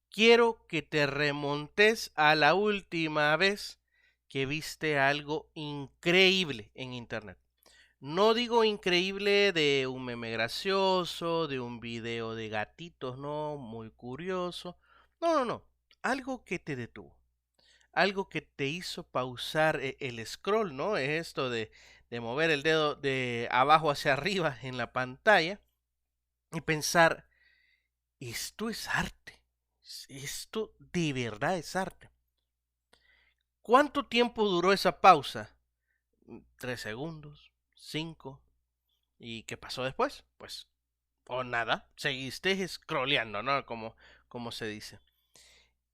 quiero que te remontes a la última vez que viste algo increíble en internet. No digo increíble de un meme gracioso, de un video de gatitos, no, muy curioso. No, no, no. Algo que te detuvo. Algo que te hizo pausar el scroll, ¿no? Es esto de mover el dedo de abajo hacia arriba en la pantalla y pensar, esto es arte. Esto de verdad es arte. ¿Cuánto tiempo duró esa pausa? 3 segundos, 5. ¿Y qué pasó después? Pues, o nada, seguiste scrolleando, ¿no? Como se dice.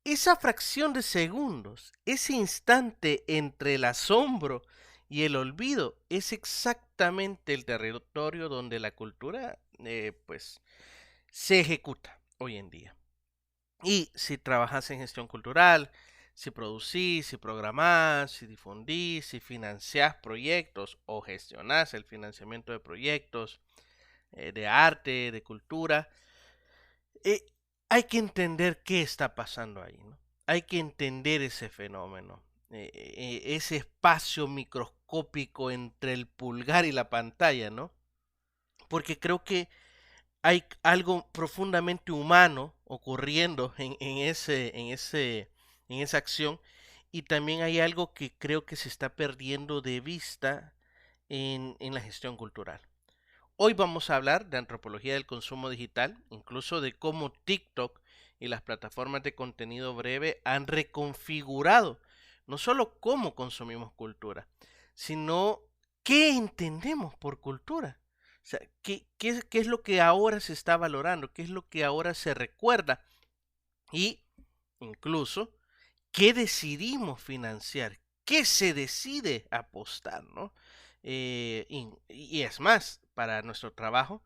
Esa fracción de segundos, ese instante entre el asombro y el olvido, es exactamente el territorio donde la cultura, pues, se ejecuta hoy en día. Y si trabajas en gestión cultural, si producís, si programás, si difundís, si financiás proyectos o gestionás el financiamiento de proyectos de arte, de cultura, eh, hay que entender qué está pasando ahí, ¿no? Hay que entender ese fenómeno, ese espacio microscópico entre el pulgar y la pantalla, ¿no? Porque creo que hay algo profundamente humano ocurriendo en esa acción y también hay algo que creo que se está perdiendo de vista en la gestión cultural. Hoy vamos a hablar de antropología del consumo digital, incluso de cómo TikTok y las plataformas de contenido breve han reconfigurado no solo cómo consumimos cultura, sino qué entendemos por cultura. O sea, qué es lo que ahora se está valorando, qué es lo que ahora se recuerda y incluso qué decidimos financiar, qué se decide apostar, ¿no? Y es más, para nuestro trabajo,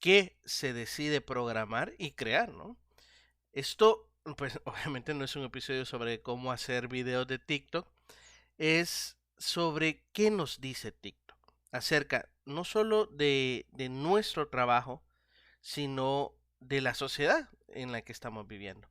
qué se decide programar y crear, ¿no? Esto, pues obviamente no es un episodio sobre cómo hacer videos de TikTok, es sobre qué nos dice TikTok acerca no solo de nuestro trabajo, sino de la sociedad en la que estamos viviendo.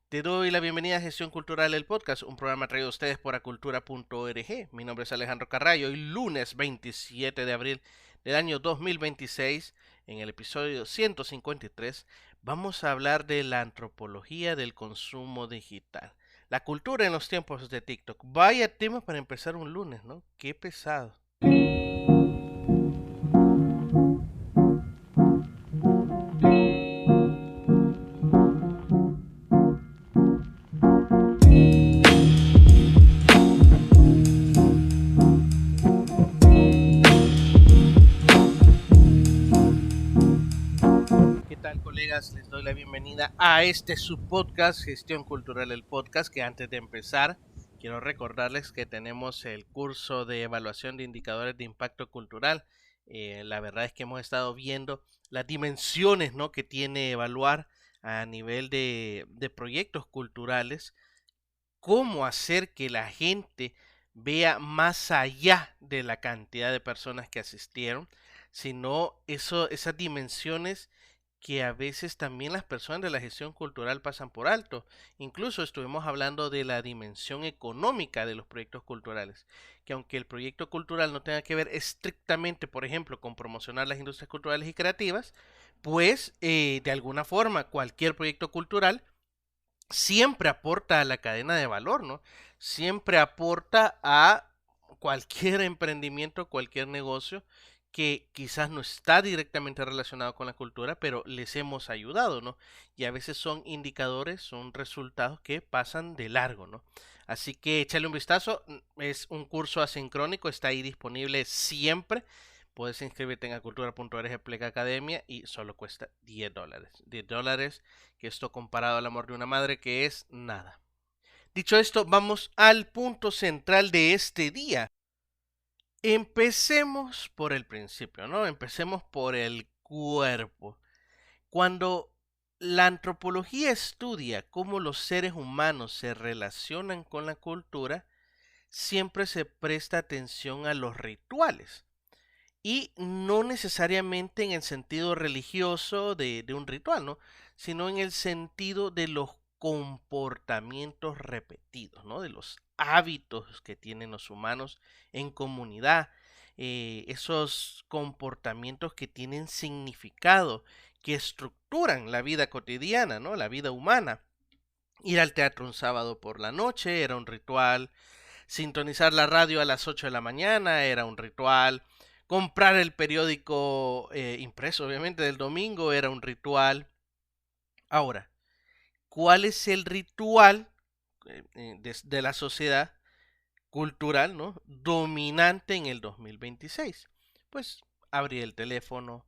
Te doy la bienvenida a Gestión Cultural, el podcast, un programa traído a ustedes por acultura.org. Mi nombre es Alejandro Carrallo y lunes 27 de abril del año 2026, en el episodio 153, vamos a hablar de la antropología del consumo digital. La cultura en los tiempos de TikTok. Vaya tema para empezar un lunes, ¿no? Qué pesado. ¿Qué tal, colegas? Les doy la bienvenida a este subpodcast, Gestión Cultural, el podcast, que antes de empezar, quiero recordarles que tenemos el curso de evaluación de indicadores de impacto cultural. La verdad es que hemos estado viendo las dimensiones, ¿no?, que tiene evaluar a nivel de proyectos culturales, cómo hacer que la gente vea más allá de la cantidad de personas que asistieron, sino esas dimensiones que a veces también las personas de la gestión cultural pasan por alto. Incluso estuvimos hablando de la dimensión económica de los proyectos culturales, que aunque el proyecto cultural no tenga que ver estrictamente, por ejemplo, con promocionar las industrias culturales y creativas, pues de alguna forma cualquier proyecto cultural siempre aporta a la cadena de valor, ¿no? Siempre aporta a cualquier emprendimiento, cualquier negocio que quizás no está directamente relacionado con la cultura, pero les hemos ayudado, ¿no? Y a veces son indicadores, son resultados que pasan de largo, ¿no? Así que échale un vistazo, es un curso asincrónico, está ahí disponible siempre. Puedes inscribirte en acultura.org Pleca Academia y solo cuesta $10. $10, que esto comparado al amor de una madre, que es nada. Dicho esto, vamos al punto central de este día. Empecemos por el principio, ¿no? Empecemos por el cuerpo. Cuando la antropología estudia cómo los seres humanos se relacionan con la cultura, siempre se presta atención a los rituales. Y no necesariamente en el sentido religioso de un ritual, ¿no? Sino en el sentido de los comportamientos repetidos, ¿no? De los hábitos que tienen los humanos en comunidad, esos comportamientos que tienen significado, que estructuran la vida cotidiana, ¿no? La vida humana. Ir al teatro un sábado por la noche era un ritual, sintonizar la radio a las 8 de la mañana era un ritual, comprar el periódico impreso, obviamente, del domingo era un ritual. Ahora, ¿cuál es el ritual de la sociedad cultural, ¿no? Dominante en el 2026? Pues abrir el teléfono,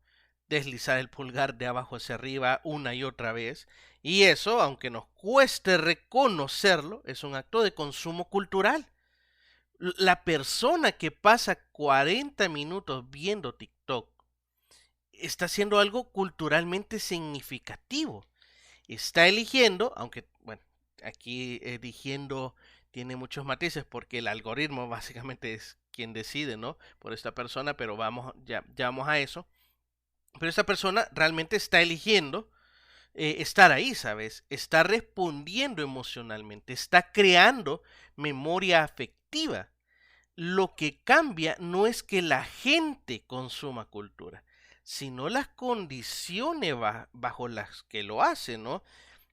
deslizar el pulgar de abajo hacia arriba una y otra vez. Y eso, aunque nos cueste reconocerlo, es un acto de consumo cultural. La persona que pasa 40 minutos viendo TikTok está haciendo algo culturalmente significativo. Está eligiendo, aunque, bueno, aquí eligiendo tiene muchos matices porque el algoritmo básicamente es quien decide, ¿no? Por esta persona, pero vamos, ya vamos a eso. Pero esta persona realmente está eligiendo estar ahí, ¿sabes? Está respondiendo emocionalmente, está creando memoria afectiva. Lo que cambia no es que la gente consuma cultura, sino las condiciones bajo las que lo hace, ¿no?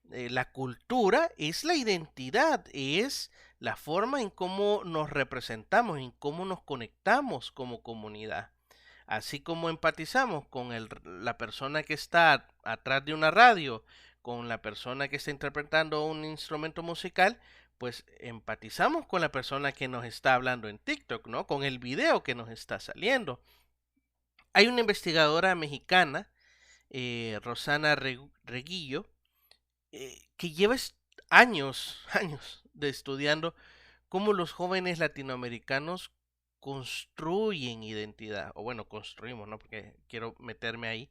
La cultura es la identidad, es la forma en cómo nos representamos, en cómo nos conectamos como comunidad. Así como empatizamos con la persona que está atrás de una radio, con la persona que está interpretando un instrumento musical, pues empatizamos con la persona que nos está hablando en TikTok, ¿no? Con el video que nos está saliendo. Hay una investigadora mexicana, Rosana Reguillo, que lleva años de estudiando cómo los jóvenes latinoamericanos construyen identidad, o bueno, construimos, ¿no? Porque quiero meterme ahí.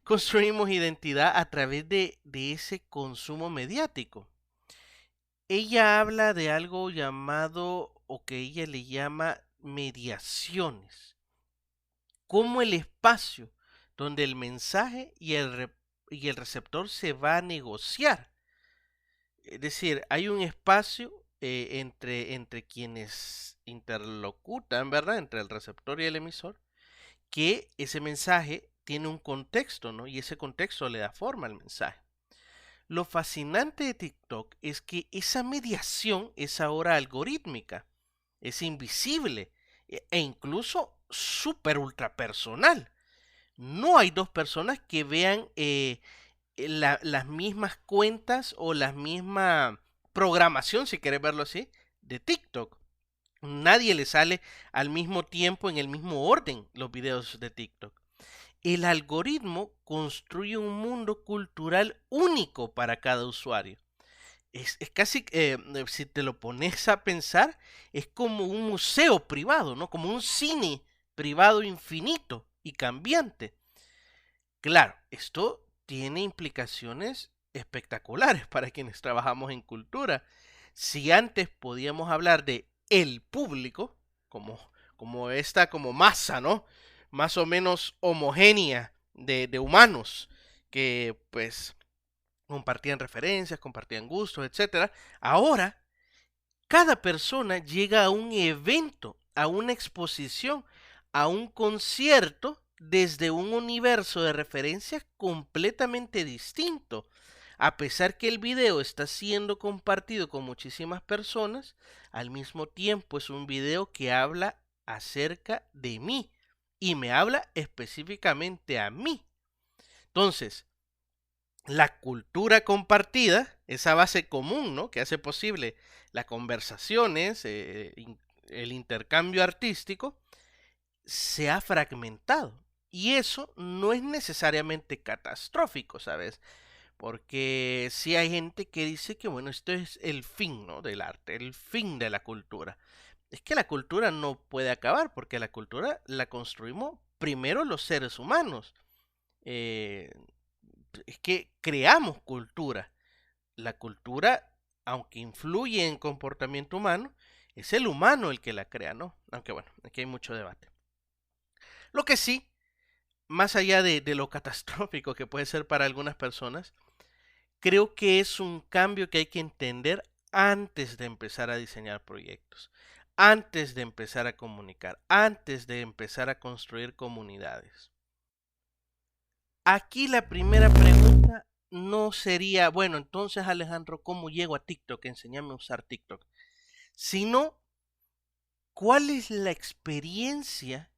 Construimos identidad a través de ese consumo mediático. Ella habla de algo llamado, o que ella le llama mediaciones, como el espacio donde el mensaje y el receptor se va a negociar. Es decir, hay un espacio entre quienes interlocutan, ¿verdad? Entre el receptor y el emisor, que ese mensaje tiene un contexto, ¿no? Y ese contexto le da forma al mensaje. Lo fascinante de TikTok es que esa mediación es ahora algorítmica, es invisible e incluso súper ultra personal. No hay dos personas que vean las mismas cuentas o la misma programación, si quieres verlo así, de TikTok. Nadie le sale al mismo tiempo en el mismo orden los videos de TikTok. El algoritmo construye un mundo cultural único para cada usuario. Es casi, si te lo pones a pensar, es como un museo privado, ¿no? Como un cine privado infinito y cambiante. Claro, esto tiene implicaciones espectaculares para quienes trabajamos en cultura. Si antes podíamos hablar de el público, como esta como masa, ¿no? Más o menos homogénea de humanos que pues compartían referencias, compartían gustos, etcétera. Ahora, cada persona llega a un evento, a una exposición, a un concierto desde un universo de referencias completamente distinto. A pesar que el video está siendo compartido con muchísimas personas, al mismo tiempo es un video que habla acerca de mí y me habla específicamente a mí. Entonces, la cultura compartida, esa base común, ¿no? Que hace posible las conversaciones, el intercambio artístico, se ha fragmentado. Y eso no es necesariamente catastrófico, ¿sabes? Porque sí hay gente que dice que, bueno, esto es el fin, ¿no? Del arte, el fin de la cultura. Es que la cultura no puede acabar, porque la cultura la construimos primero los seres humanos. Eh, es que creamos cultura. La cultura, aunque influye en comportamiento humano, es el humano el que la crea, ¿no? Aunque bueno, aquí hay mucho debate. Lo que sí, más allá de lo catastrófico que puede ser para algunas personas, creo que es un cambio que hay que entender antes de empezar a diseñar proyectos, antes de empezar a comunicar, antes de empezar a construir comunidades. Aquí la primera pregunta no sería, bueno, entonces Alejandro, ¿cómo llego a TikTok? Enséñame a usar TikTok. Sino, ¿cuál es la experiencia?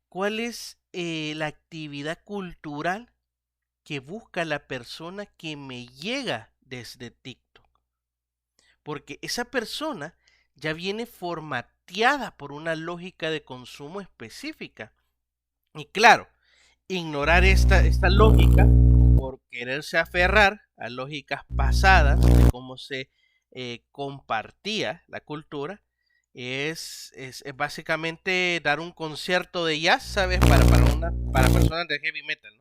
¿Cuál es la actividad cultural que busca la persona que me llega desde TikTok? Porque esa persona ya viene formateada por una lógica de consumo específica. Y claro, ignorar esta lógica por quererse aferrar a lógicas pasadas de cómo se compartía la cultura es básicamente dar un concierto de jazz, ¿sabes? Para personas de heavy metal,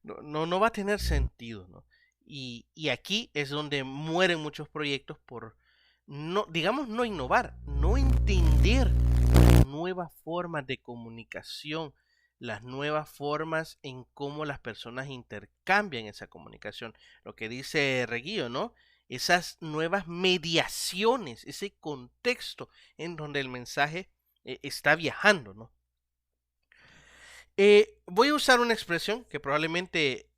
¿no? No va a tener sentido, ¿no? Y aquí es donde mueren muchos proyectos por, no, digamos, no innovar, no entender las nuevas formas de comunicación, las nuevas formas en cómo las personas intercambian esa comunicación. Lo que dice Reguillo, ¿no? Esas nuevas mediaciones, ese contexto en donde el mensaje está viajando, ¿no? Voy a usar una expresión que probablemente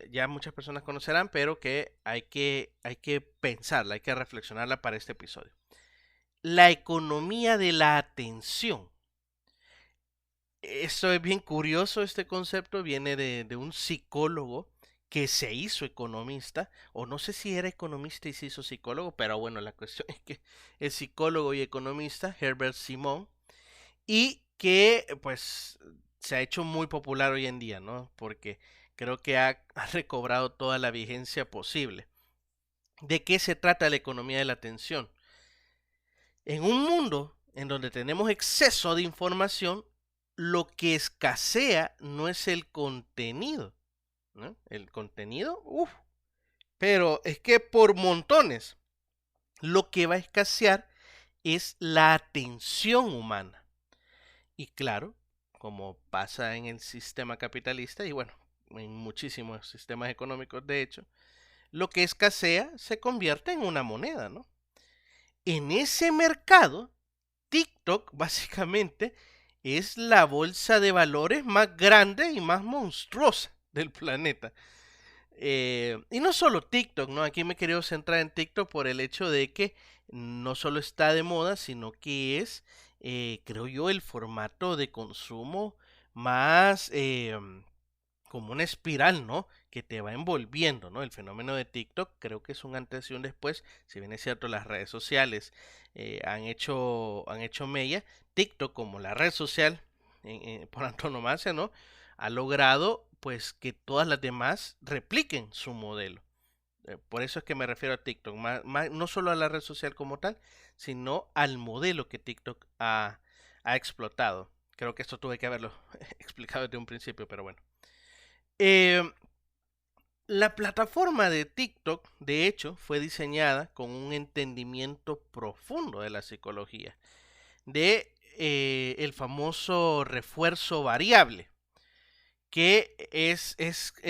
ya muchas personas conocerán, pero que hay que pensarla, hay que reflexionarla para este episodio. La economía de la atención. Esto es bien curioso, este concepto viene de un psicólogo que se hizo economista, o no sé si era economista y se hizo psicólogo, pero bueno, la cuestión es que es psicólogo y economista, Herbert Simon, y que pues se ha hecho muy popular hoy en día, ¿no? Porque creo que ha recobrado toda la vigencia posible. ¿De qué se trata la economía de la atención? En un mundo en donde tenemos exceso de información, lo que escasea no es el contenido, ¿no? El contenido, uff, pero es que por montones, lo que va a escasear es la atención humana. Y claro, como pasa en el sistema capitalista y bueno, en muchísimos sistemas económicos de hecho, lo que escasea se convierte en una moneda, ¿no? En ese mercado, TikTok básicamente es la bolsa de valores más grande y más monstruosa del planeta. Y no solo TikTok, ¿no? Aquí me he querido centrar en TikTok por el hecho de que no solo está de moda, sino que es, creo yo, el formato de consumo más como una espiral, ¿no? Que te va envolviendo, ¿no? El fenómeno de TikTok creo que es un antes y un después. Si bien es cierto, las redes sociales han hecho mella, TikTok como la red social por antonomasia, ¿no? Ha logrado pues que todas las demás repliquen su modelo. Por eso es que me refiero a TikTok, no solo a la red social como tal, sino al modelo que TikTok ha explotado. Creo que esto tuve que haberlo explicado desde un principio, pero bueno. Eh, la plataforma de TikTok, de hecho, fue diseñada con un entendimiento profundo de la psicología, de el famoso refuerzo variable, que es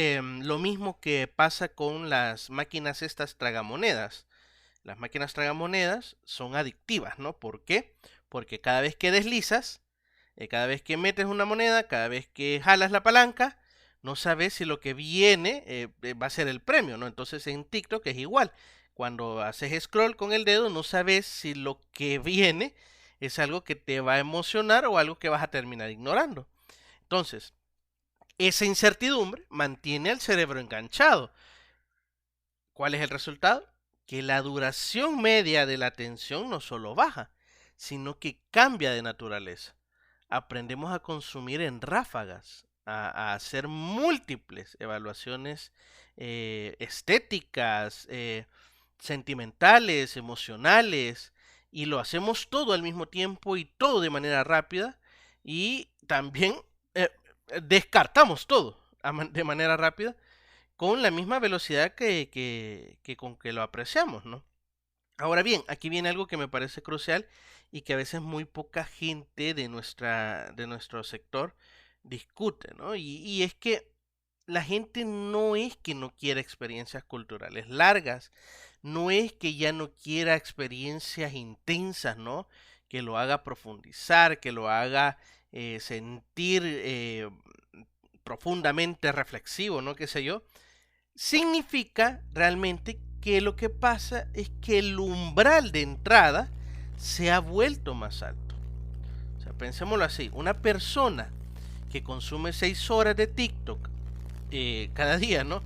lo mismo que pasa con las máquinas estas tragamonedas. Las máquinas tragamonedas son adictivas, ¿no? ¿Por qué? Porque cada vez que deslizas, cada vez que metes una moneda, cada vez que jalas la palanca, no sabes si lo que viene va a ser el premio, ¿no? Entonces en TikTok es igual. Cuando haces scroll con el dedo, no sabes si lo que viene es algo que te va a emocionar o algo que vas a terminar ignorando. Entonces, esa incertidumbre mantiene al cerebro enganchado. ¿Cuál es el resultado? Que la duración media de la atención no solo baja, sino que cambia de naturaleza. Aprendemos a consumir en ráfagas, a hacer múltiples evaluaciones estéticas, sentimentales, emocionales, y lo hacemos todo al mismo tiempo y todo de manera rápida, y también eh, descartamos todo de manera rápida con la misma velocidad que con que lo apreciamos, ¿no? Ahora bien, aquí viene algo que me parece crucial y que a veces muy poca gente de nuestro sector discute, ¿no? Y es que la gente no es que no quiera experiencias culturales largas, no es que ya no quiera experiencias intensas, ¿no? Que lo haga profundizar, que lo haga sentir profundamente reflexivo, ¿no? Qué sé yo. Significa realmente que lo que pasa es que el umbral de entrada se ha vuelto más alto. O sea, pensémoslo así, una persona que consume 6 horas de TikTok cada día, ¿no?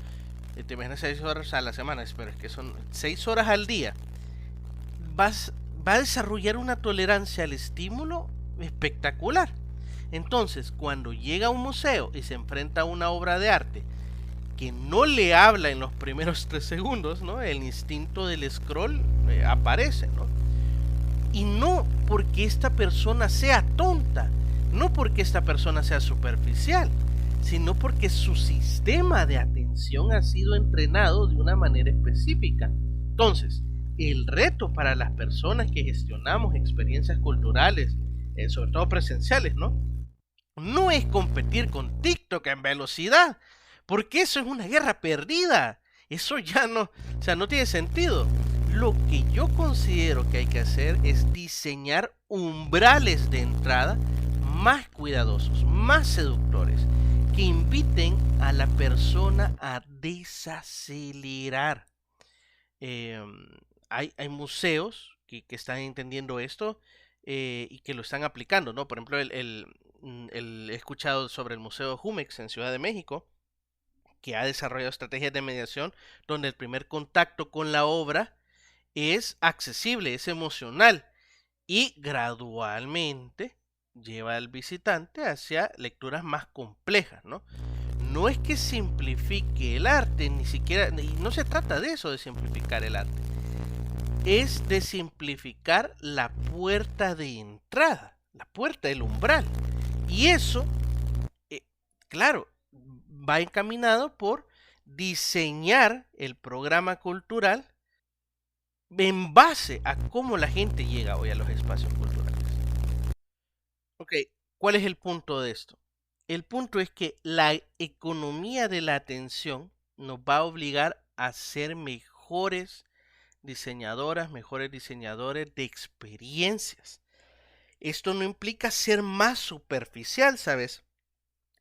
Te imaginas 6 horas a la semana, pero es que son 6 horas al día. Vas, va a desarrollar una tolerancia al estímulo espectacular. Entonces, cuando llega a un museo y se enfrenta a una obra de arte que no le habla en los primeros 3 segundos, ¿no? El instinto del scroll aparece, ¿no? Y no porque esta persona sea tonta, no porque esta persona sea superficial, sino porque su sistema de atención ha sido entrenado de una manera específica. Entonces, el reto para las personas que gestionamos experiencias culturales, sobre todo presenciales, ¿no? No es competir con TikTok en velocidad, porque eso es una guerra perdida. Eso ya no, o sea, no tiene sentido. Lo que yo considero que hay que hacer es diseñar umbrales de entrada más cuidadosos, más seductores, que inviten a la persona a desacelerar. Eh, hay museos que están entendiendo esto y que lo están aplicando, ¿no? Por ejemplo, he escuchado sobre el Museo Jumex en Ciudad de México, que ha desarrollado estrategias de mediación donde el primer contacto con la obra es accesible, es emocional y gradualmente lleva al visitante hacia lecturas más complejas, ¿no? No es que simplifique el arte, ni siquiera, no se trata de eso, de simplificar el arte, es de simplificar la puerta de entrada, la puerta del umbral. Y eso, eh, claro, va encaminado por diseñar el programa cultural en base a cómo la gente llega hoy a los espacios culturales. Ok, ¿cuál es el punto de esto? El punto es que la economía de la atención nos va a obligar a ser mejores diseñadoras, mejores diseñadores de experiencias. Esto no implica ser más superficial, ¿sabes?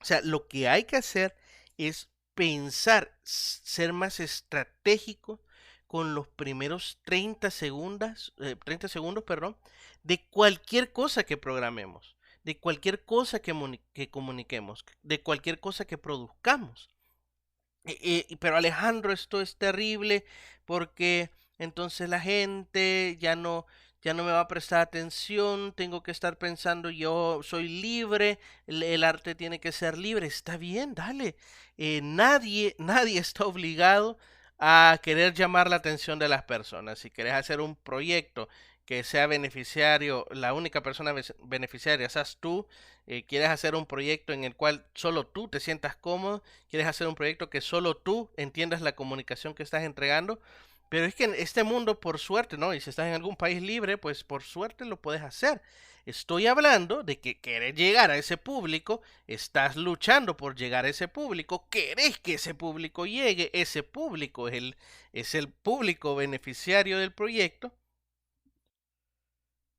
O sea, lo que hay que hacer es pensar, ser más estratégico con los primeros 30 segundos, perdón, de cualquier cosa que programemos, de cualquier cosa que comuniquemos, de cualquier cosa que produzcamos. Pero Alejandro, esto es terrible porque entonces la gente ya no me va a prestar atención, tengo que estar pensando, yo soy libre, el arte tiene que ser libre, está bien, dale. Nadie está obligado a querer llamar la atención de las personas. Si quieres hacer un proyecto que sea beneficiario, la única persona beneficiaria seas tú, quieres hacer un proyecto en el cual solo tú te sientas cómodo, quieres hacer un proyecto que solo tú entiendas la comunicación que estás entregando, pero es que en este mundo, por suerte, ¿no? Y si estás en algún país libre, pues por suerte lo puedes hacer. Estoy hablando de que querés llegar a ese público, estás luchando por llegar a ese público, querés que ese público llegue, ese público es el público beneficiario del proyecto.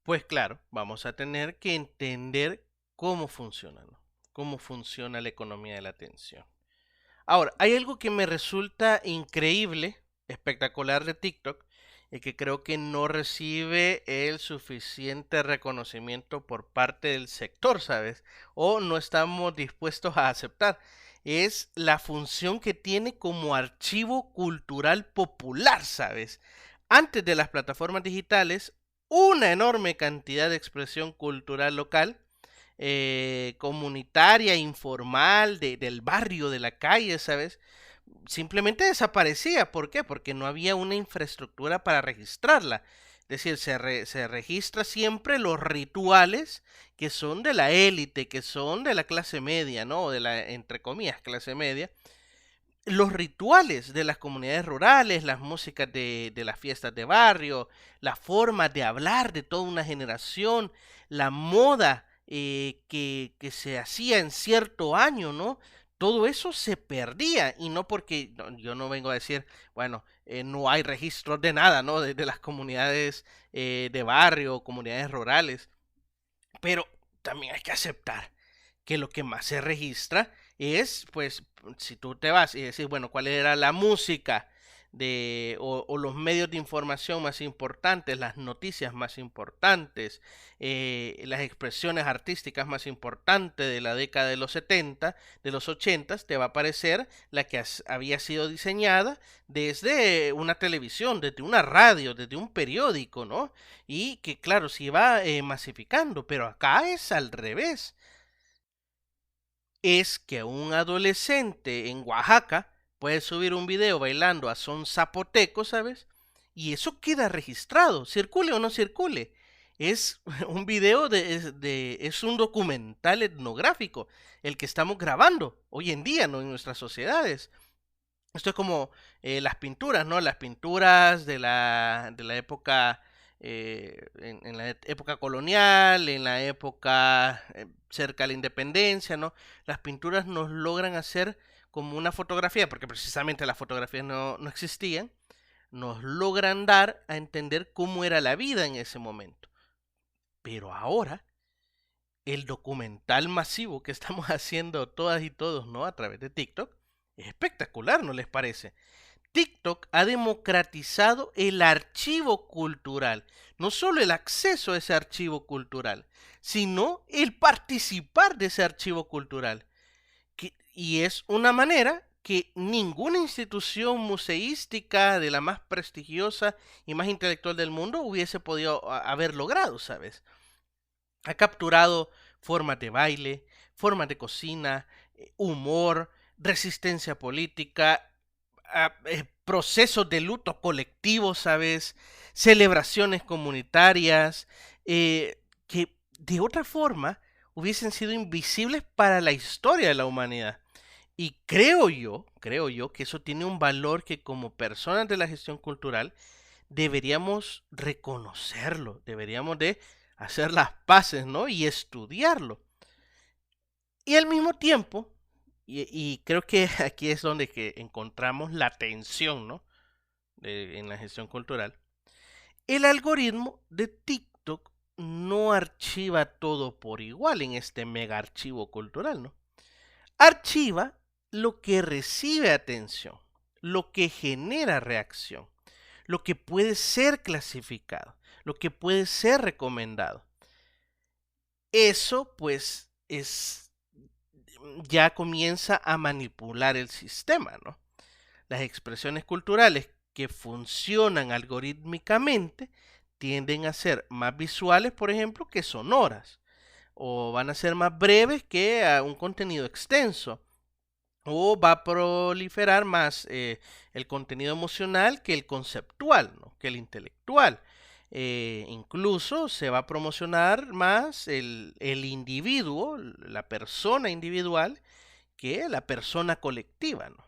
Pues claro, vamos a tener que entender cómo funciona, ¿no? Cómo funciona la economía de la atención. Ahora, hay algo que me resulta increíble, espectacular de TikTok, y que creo que no recibe el suficiente reconocimiento por parte del sector, ¿sabes? O no estamos dispuestos a aceptar. Es la función que tiene como archivo cultural popular, ¿sabes? Antes de las plataformas digitales, una enorme cantidad de expresión cultural local comunitaria, informal, del barrio, de la calle, ¿sabes? Simplemente desaparecía. ¿Por qué? Porque no había una infraestructura para registrarla. Es decir, se registra siempre los rituales que son de la élite, que son de la clase media, ¿no? O de la, entre comillas, clase media. Los rituales de las comunidades rurales, las músicas de las fiestas de barrio, la forma de hablar de toda una generación, la moda que se hacía en cierto año, ¿no? todo eso se perdía, y no porque yo no vengo a decir, bueno, no hay registros de nada, ¿no? De las comunidades de barrio, comunidades rurales, pero también hay que aceptar que lo que más se registra es, pues, si tú te vas y decís, bueno, ¿cuál era la música o los medios de información más importantes, las noticias más importantes, las expresiones artísticas más importantes de la década de los 70, de los 80, te va a aparecer la que había sido diseñada desde una televisión, desde una radio, desde un periódico, ¿no? Y que claro, se va masificando, pero acá es al revés. Es que un adolescente en Oaxaca puede subir un video bailando a son zapoteco, ¿sabes? Y eso queda registrado, circule o no circule. Es un video es un documental etnográfico, el que estamos grabando hoy en día, ¿no? En nuestras sociedades. Esto es como las pinturas, ¿no? Las pinturas de la época, en la época colonial, en la época cerca de la independencia, ¿no? Las pinturas nos logran hacer como una fotografía, porque precisamente las fotografías no existían, nos logran dar a entender cómo era la vida en ese momento. Pero ahora, el documental masivo que estamos haciendo todas y todos, ¿no? A través de TikTok, es espectacular, ¿no les parece? TikTok ha democratizado el archivo cultural, no solo el acceso a ese archivo cultural, sino el participar de ese archivo cultural. Y es una manera que ninguna institución museística de la más prestigiosa y más intelectual del mundo hubiese podido haber logrado, ¿sabes? Ha capturado formas de baile, formas de cocina, humor, resistencia política, procesos de luto colectivo, ¿sabes? Celebraciones comunitarias, que de otra forma hubiesen sido invisibles para la historia de la humanidad. Y creo yo que eso tiene un valor que como personas de la gestión cultural deberíamos reconocerlo, deberíamos de hacer las paces, ¿no? Y estudiarlo. Y al mismo tiempo, y creo que aquí es donde que encontramos la tensión, ¿no? En la gestión cultural. El algoritmo de TikTok no archiva todo por igual en este mega archivo cultural, ¿no? Archiva lo que recibe atención, lo que genera reacción, lo que puede ser clasificado, lo que puede ser recomendado. Eso pues ya comienza a manipular el sistema, ¿no? Las expresiones culturales que funcionan algorítmicamente tienden a ser más visuales, por ejemplo, que sonoras, o van a ser más breves que un contenido extenso, o va a proliferar más el contenido emocional que el conceptual, ¿no? Que el intelectual. Incluso se va a promocionar más el individuo, la persona individual, que la persona colectiva, ¿no?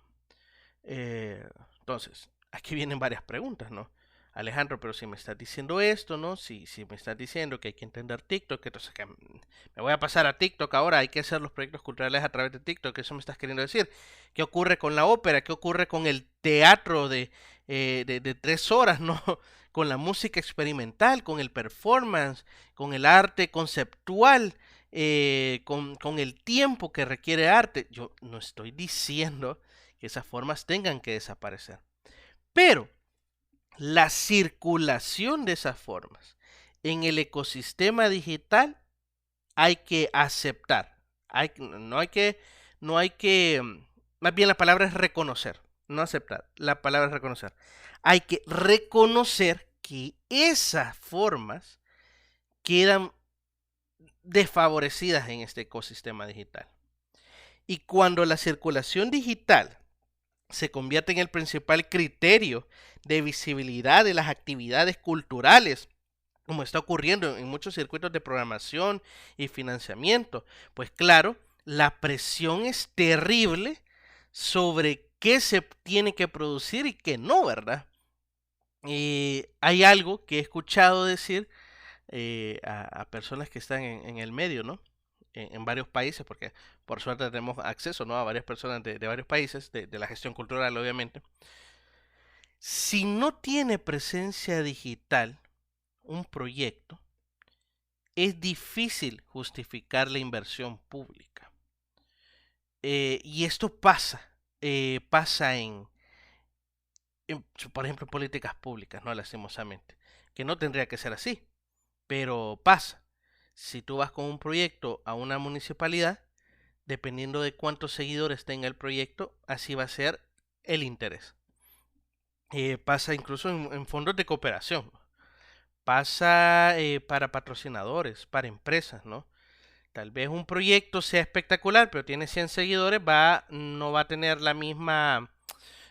Entonces, aquí vienen varias preguntas, ¿no? Alejandro, pero si me estás diciendo esto, ¿no? Si me estás diciendo que hay que entender TikTok, entonces que me voy a pasar a TikTok ahora, hay que hacer los proyectos culturales a través de TikTok, eso me estás queriendo decir. ¿Qué ocurre con la ópera? ¿Qué ocurre con el teatro de 3 horas, ¿no? Con la música experimental, con el performance, con el arte conceptual, con el tiempo que requiere arte. Yo no estoy diciendo que esas formas tengan que desaparecer. Pero la circulación de esas formas en el ecosistema digital hay que aceptar. Más bien la palabra es reconocer, no aceptar. La palabra es reconocer. Hay que reconocer que esas formas quedan desfavorecidas en este ecosistema digital. Y cuando la circulación digital se convierte en el principal criterio de visibilidad de las actividades culturales, como está ocurriendo en muchos circuitos de programación y financiamiento, pues claro, la presión es terrible sobre qué se tiene que producir y qué no, ¿verdad? Y hay algo que he escuchado decir a personas que están en el medio, ¿no? en varios países, porque por suerte tenemos acceso, ¿no?, a varias personas de varios países, de la gestión cultural, obviamente. Si no tiene presencia digital un proyecto, es difícil justificar la inversión pública. Y esto pasa por ejemplo, en políticas públicas, ¿no? Lastimosamente, que no tendría que ser así, pero pasa. Si tú vas con un proyecto a una municipalidad, dependiendo de cuántos seguidores tenga el proyecto, así va a ser el interés. Pasa incluso en fondos de cooperación, pasa para patrocinadores, para empresas, ¿no? Tal vez un proyecto sea espectacular, pero tiene 100 seguidores, no va a tener la misma,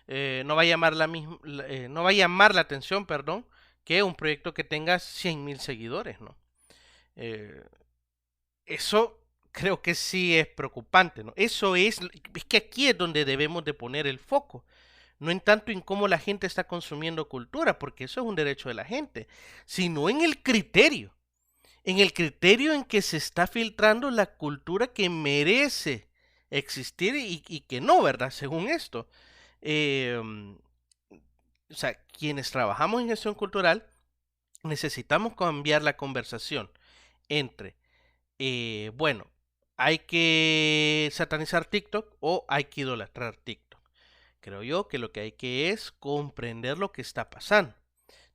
no va a llamar no va a llamar la atención, perdón, que un proyecto que tenga 100.000 seguidores, ¿no? Eh, Eso creo que sí es preocupante, ¿no? Es que aquí es donde debemos de poner el foco, no en tanto en cómo la gente está consumiendo cultura, porque eso es un derecho de la gente, sino en el criterio en que se está filtrando la cultura que merece existir y que no, ¿verdad? Según esto. Eh, o sea, quienes trabajamos en gestión cultural necesitamos cambiar la conversación entre bueno, hay que satanizar TikTok o hay que idolatrar TikTok. Creo yo que lo que hay que es comprender lo que está pasando.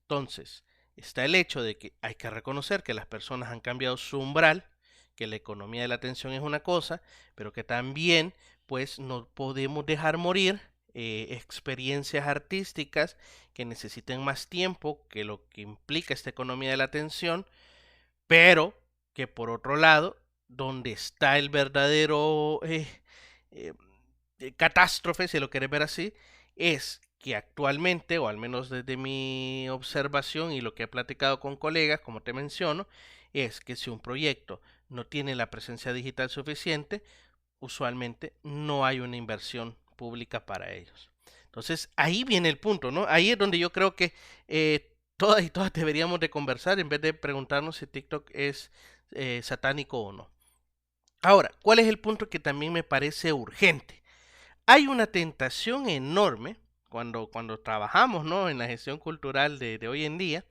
Entonces, está el hecho de que hay que reconocer que las personas han cambiado su umbral, que la economía de la atención es una cosa, pero que también, pues, no podemos dejar morir experiencias artísticas que necesiten más tiempo que lo que implica esta economía de la atención, pero que por otro lado, donde está el verdadero eh, catástrofe, si lo quieres ver así, es que actualmente, o al menos desde mi observación y lo que he platicado con colegas, como te menciono, es que si un proyecto no tiene la presencia digital suficiente, usualmente no hay una inversión pública para ellos. Entonces, ahí viene el punto, ¿no? Ahí es donde yo creo que todas y todas deberíamos de conversar en vez de preguntarnos si TikTok es satánico o no. Ahora, ¿cuál es el punto que también me parece urgente? Hay una tentación enorme cuando trabajamos, ¿no?, en la gestión cultural de hoy en día,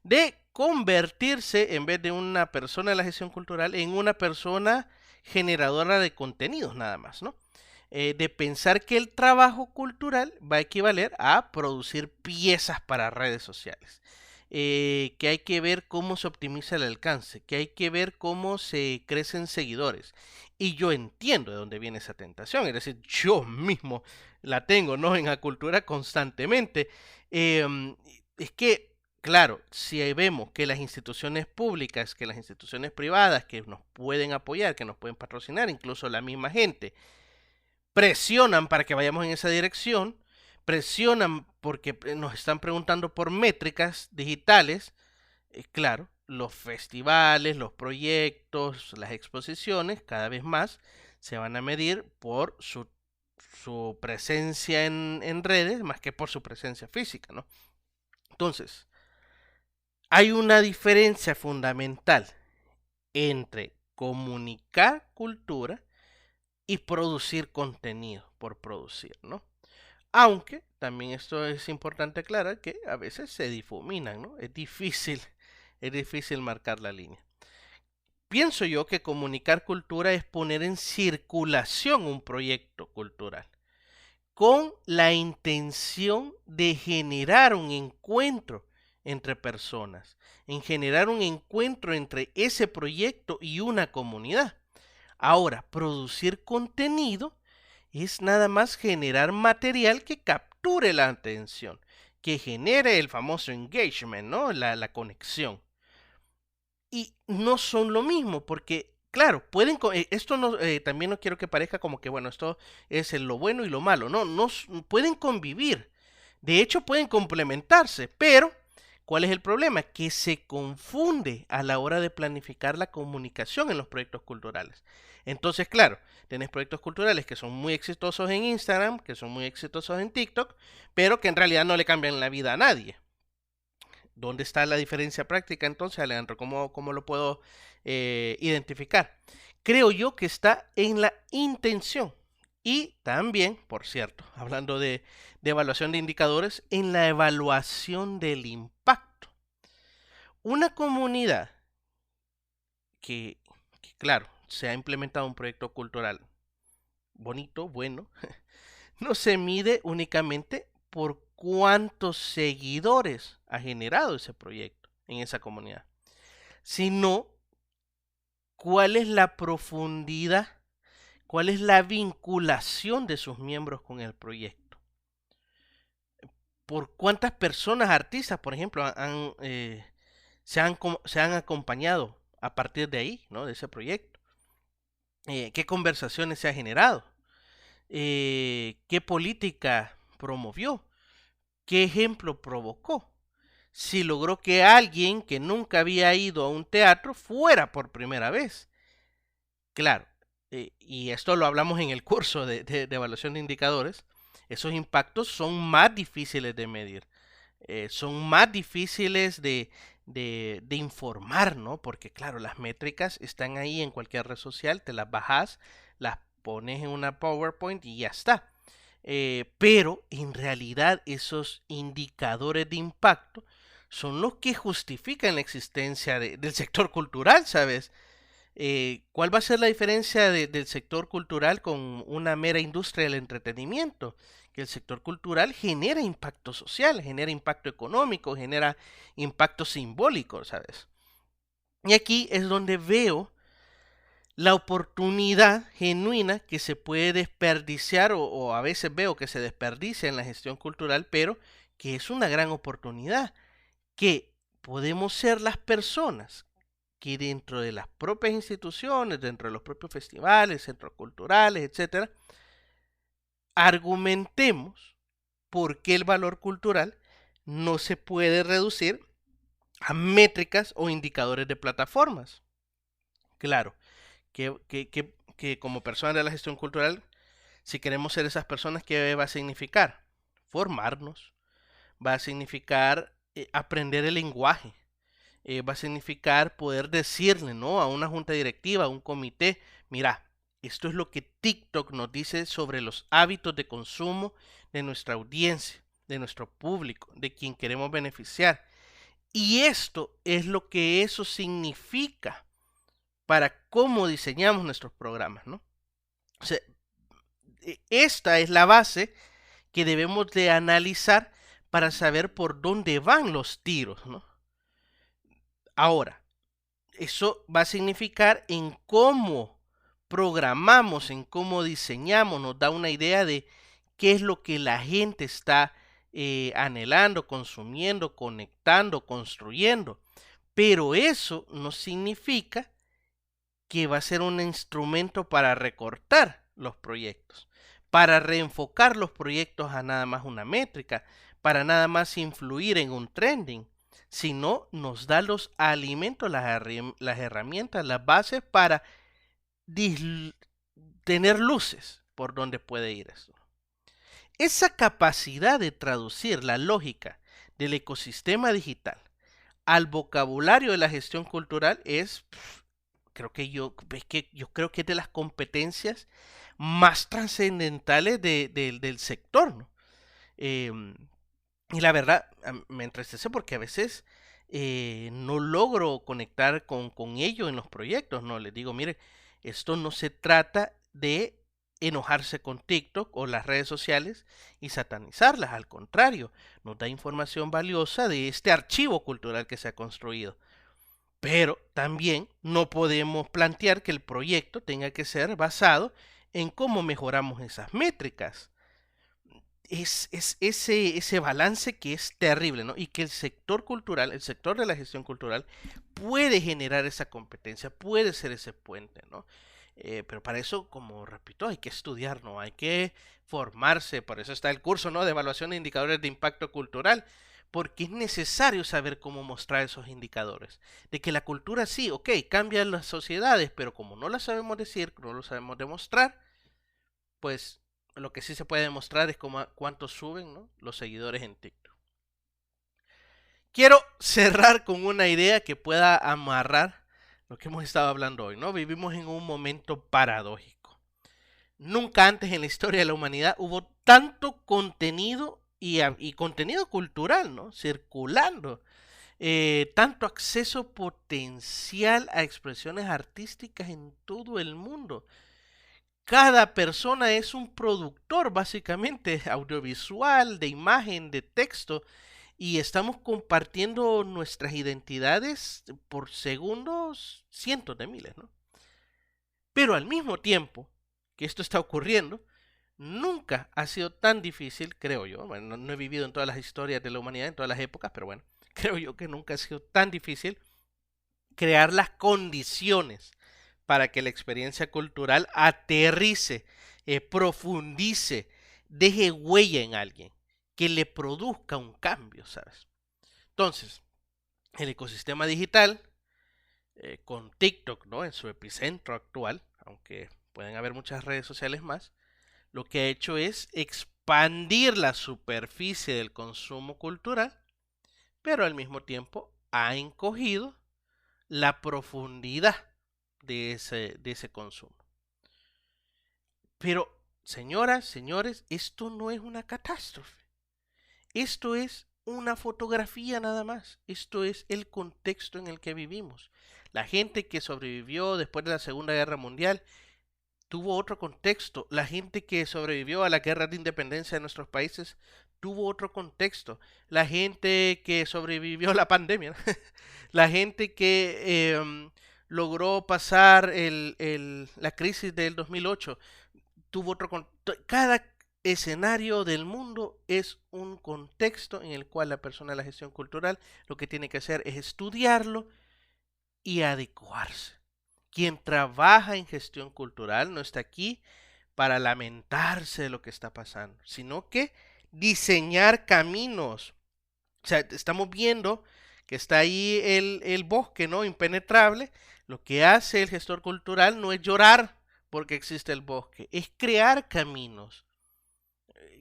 de convertirse, en vez de una persona de la gestión cultural, en una persona generadora de contenidos nada más, ¿no? De pensar que el trabajo cultural va a equivaler a producir piezas para redes sociales. Que hay que ver cómo se optimiza el alcance, que hay que ver cómo se crecen seguidores. Y yo entiendo de dónde viene esa tentación, es decir, yo mismo la tengo, ¿no?, en la cultura constantemente. Es que, claro, si vemos que las instituciones públicas, que las instituciones privadas, que nos pueden apoyar, que nos pueden patrocinar, incluso la misma gente, presionan para que vayamos en esa dirección, presionan porque nos están preguntando por métricas digitales, claro, los festivales, los proyectos, las exposiciones, cada vez más se van a medir por su presencia en redes más que por su presencia física, ¿no? Entonces, hay una diferencia fundamental entre comunicar cultura y producir contenido por producir, ¿no? Aunque también esto es importante aclarar que a veces se difuminan, ¿no? Es difícil marcar la línea. Pienso yo que comunicar cultura es poner en circulación un proyecto cultural con la intención de generar un encuentro entre personas, en generar un encuentro entre ese proyecto y una comunidad. Ahora, producir contenido es nada más generar material que capture la atención, que genere el famoso engagement, ¿no? La conexión. Y no son lo mismo, porque, claro, esto no, también no quiero que parezca como que, bueno, esto es lo bueno y lo malo. No, no pueden convivir. De hecho, pueden complementarse, pero ¿cuál es el problema? Que se confunde a la hora de planificar la comunicación en los proyectos culturales. Entonces, claro, tenés proyectos culturales que son muy exitosos en Instagram, que son muy exitosos en TikTok, pero que en realidad no le cambian la vida a nadie. ¿Dónde está la diferencia práctica entonces, Alejandro? ¿Cómo lo puedo identificar? Creo yo que está en la intención y también, por cierto, hablando de evaluación de indicadores, en la evaluación del impacto. Una comunidad que, claro, se ha implementado un proyecto cultural bonito, bueno, no se mide únicamente por cuántos seguidores ha generado ese proyecto en esa comunidad, sino cuál es la profundidad, cuál es la vinculación de sus miembros con el proyecto. Por cuántas personas, artistas, por ejemplo, se han acompañado a partir de ahí, ¿no? De ese proyecto. ¿Qué conversaciones se ha generado? ¿Qué política promovió? ¿Qué ejemplo provocó? Si logró que alguien que nunca había ido a un teatro fuera por primera vez. Claro, y esto lo hablamos en el curso de evaluación de indicadores, esos impactos son más difíciles de medir, son más difíciles de informar, ¿no? Porque claro, las métricas están ahí en cualquier red social, te las bajas, las pones en una PowerPoint y ya está. Pero en realidad esos indicadores de impacto son los que justifican la existencia del sector cultural, ¿sabes? ¿Cuál va a ser la diferencia del sector cultural con una mera industria del entretenimiento? Que el sector cultural genera impacto social, genera impacto económico, genera impacto simbólico, ¿sabes? Y aquí es donde veo la oportunidad genuina que se puede desperdiciar o a veces veo que se desperdicia en la gestión cultural, pero que es una gran oportunidad, que podemos ser las personas que dentro de las propias instituciones, dentro de los propios festivales, centros culturales, etcétera, argumentemos por qué el valor cultural no se puede reducir a métricas o indicadores de plataformas. Claro, que como personas de la gestión cultural, si queremos ser esas personas, ¿qué va a significar? Formarnos, va a significar aprender el lenguaje, va a significar poder decirle, ¿no? A una junta directiva, a un comité, mira, esto es lo que TikTok nos dice sobre los hábitos de consumo de nuestra audiencia, de nuestro público, de quien queremos beneficiar. Y esto es lo que eso significa para cómo diseñamos nuestros programas, ¿no? O sea, esta es la base que debemos de analizar para saber por dónde van los tiros, ¿no? Ahora, eso va a significar en cómo programamos, en cómo diseñamos, nos da una idea de qué es lo que la gente está anhelando, consumiendo, conectando, construyendo. Pero eso no significa que va a ser un instrumento para recortar los proyectos, para reenfocar los proyectos a nada más una métrica, para nada más influir en un trending, sino nos da los alimentos, las herramientas, las bases para tener luces por donde puede ir esto. Esa capacidad de traducir la lógica del ecosistema digital al vocabulario de la gestión cultural es, yo creo que es de las competencias más trascendentales del sector, ¿no? Eh, y la verdad, me entristece porque a veces no logro conectar con ello en los proyectos, ¿no? Les digo, mire, esto no se trata de enojarse con TikTok o las redes sociales y satanizarlas, al contrario, nos da información valiosa de este archivo cultural que se ha construido. Pero también no podemos plantear que el proyecto tenga que ser basado en cómo mejoramos esas métricas. Es ese balance que es terrible, ¿no? Y que el sector cultural, el sector de la gestión cultural, puede generar esa competencia, puede ser ese puente, ¿no? Pero para eso, como repito, hay que estudiar, ¿no? Hay que formarse, por eso está el curso, ¿no? De evaluación de indicadores de impacto cultural, porque es necesario saber cómo mostrar esos indicadores. De que la cultura sí, ok, cambia las sociedades, pero como no la sabemos decir, no lo sabemos demostrar, pues lo que sí se puede demostrar es cuánto suben, ¿no? Los seguidores en TikTok. Quiero cerrar con una idea que pueda amarrar lo que hemos estado hablando hoy, ¿no? Vivimos en un momento paradójico. Nunca antes en la historia de la humanidad hubo tanto contenido y contenido cultural, ¿no? Circulando. Tanto acceso potencial a expresiones artísticas en todo el mundo. Cada persona es un productor, básicamente, audiovisual, de imagen, de texto, y estamos compartiendo nuestras identidades por segundos, cientos de miles, ¿no? Pero al mismo tiempo que esto está ocurriendo, nunca ha sido tan difícil, creo yo, bueno, no he vivido en todas las historias de la humanidad, en todas las épocas, pero bueno, creo yo que nunca ha sido tan difícil crear las condiciones para que la experiencia cultural aterrice, profundice, deje huella en alguien, que le produzca un cambio, ¿sabes? Entonces, el ecosistema digital, con TikTok, ¿no? En su epicentro actual, aunque pueden haber muchas redes sociales más, lo que ha hecho es expandir la superficie del consumo cultural, pero al mismo tiempo ha encogido la profundidad de ese consumo. Pero, señoras, señores, esto no es una catástrofe. Esto es una fotografía nada más. Esto es el contexto en el que vivimos. La gente que sobrevivió después de la Segunda Guerra Mundial tuvo otro contexto. La gente que sobrevivió a la guerra de independencia de nuestros países tuvo otro contexto. La gente que sobrevivió a la pandemia, la gente que logró pasar la crisis del 2008 tuvo otro contexto. Cada escenario del mundo es un contexto en el cual la persona de la gestión cultural lo que tiene que hacer es estudiarlo y adecuarse. Quien trabaja en gestión cultural no está aquí para lamentarse de lo que está pasando, sino que diseñar caminos. O sea, estamos viendo que está ahí el bosque, ¿no? Impenetrable. Lo que hace el gestor cultural no es llorar porque existe el bosque, es crear caminos.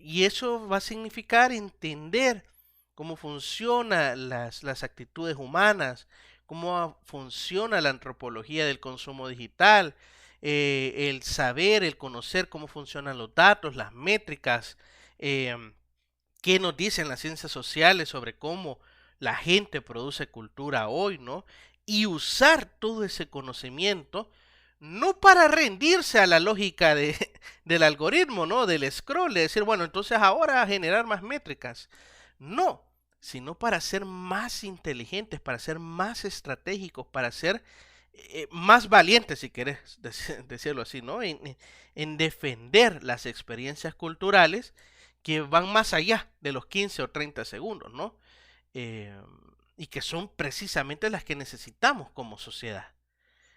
Y eso va a significar entender cómo funcionan las actitudes humanas, cómo funciona la antropología del consumo digital, el saber, el conocer cómo funcionan los datos, las métricas, qué nos dicen las ciencias sociales sobre cómo la gente produce cultura hoy, ¿no? Y usar todo ese conocimiento no para rendirse a la lógica del algoritmo, ¿no? Del scroll, de decir, bueno, entonces ahora generar más métricas. No, sino para ser más inteligentes, para ser más estratégicos, para ser más valientes, si querés decirlo así, ¿no? En defender las experiencias culturales que van más allá de los 15 o 30 segundos, ¿no? Eh, y que son precisamente las que necesitamos como sociedad.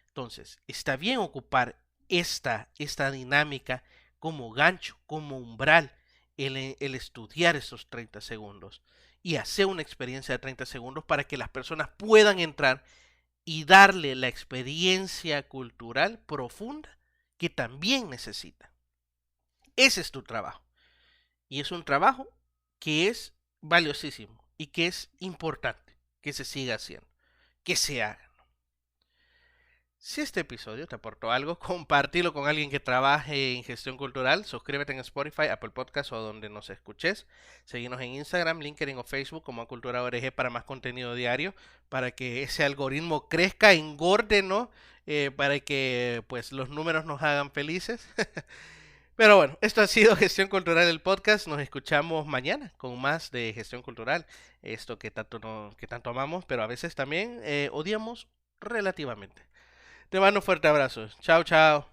Entonces, está bien ocupar esta dinámica como gancho, como umbral, el estudiar esos 30 segundos y hacer una experiencia de 30 segundos para que las personas puedan entrar y darle la experiencia cultural profunda que también necesitan. Ese es tu trabajo. Y es un trabajo que es valiosísimo y que es importante que se siga haciendo, que se haga. Si este episodio te aportó algo, compartilo con alguien que trabaje en gestión cultural. Suscríbete en Spotify, Apple Podcasts o donde nos escuches. Seguinos en Instagram, LinkedIn o Facebook como Cultura ORG para más contenido diario, para que ese algoritmo crezca, engorde, ¿no? Para que pues los números nos hagan felices. Pero bueno, esto ha sido Gestión Cultural el podcast. Nos escuchamos mañana con más de Gestión Cultural. Esto que tanto, no, que tanto amamos, pero a veces también odiamos relativamente. Te mando un fuerte abrazo. Chao, chao.